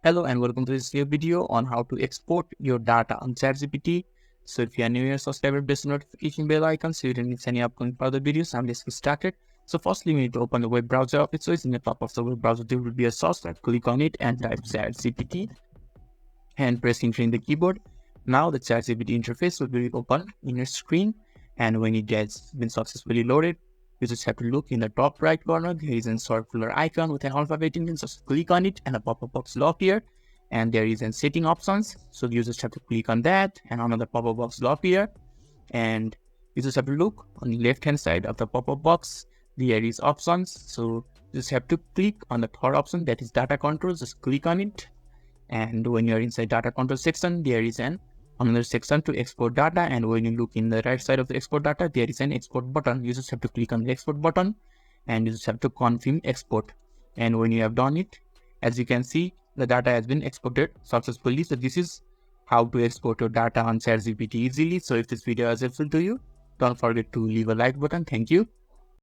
Hello and welcome to this new video on how to export your data on ChatGPT. So if you are new here, subscribe, press the notification bell icon so you don't miss any upcoming further videos. And let's get started. So firstly, we need to open the web browser of it. So it's in the top of the web browser, there will be a source. Click on it and type ChatGPT and press enter in the keyboard. Now the ChatGPT interface will be open in your screen, and when it gets been successfully loaded, you just have to look in the top right corner. There is a circular icon with an alphabet in it. Just click on it and a pop-up box will appear. And there is a setting options. So you just have to click on that and another pop-up box will appear. And you just have to look on the left hand side of the pop-up box. There is options. So you just have to click on the third option, that is data control. Just click on it. And when you're inside data control section, there is another section to export data, and when you look in the right side of the export data, there is an export button. You just have to click on the export button and you just have to confirm export. And when you have done it, as you can see, the data has been exported successfully. So this is how to export your data on ChatGPT easily. So if this video is helpful to you, don't forget to leave a like button. Thank you.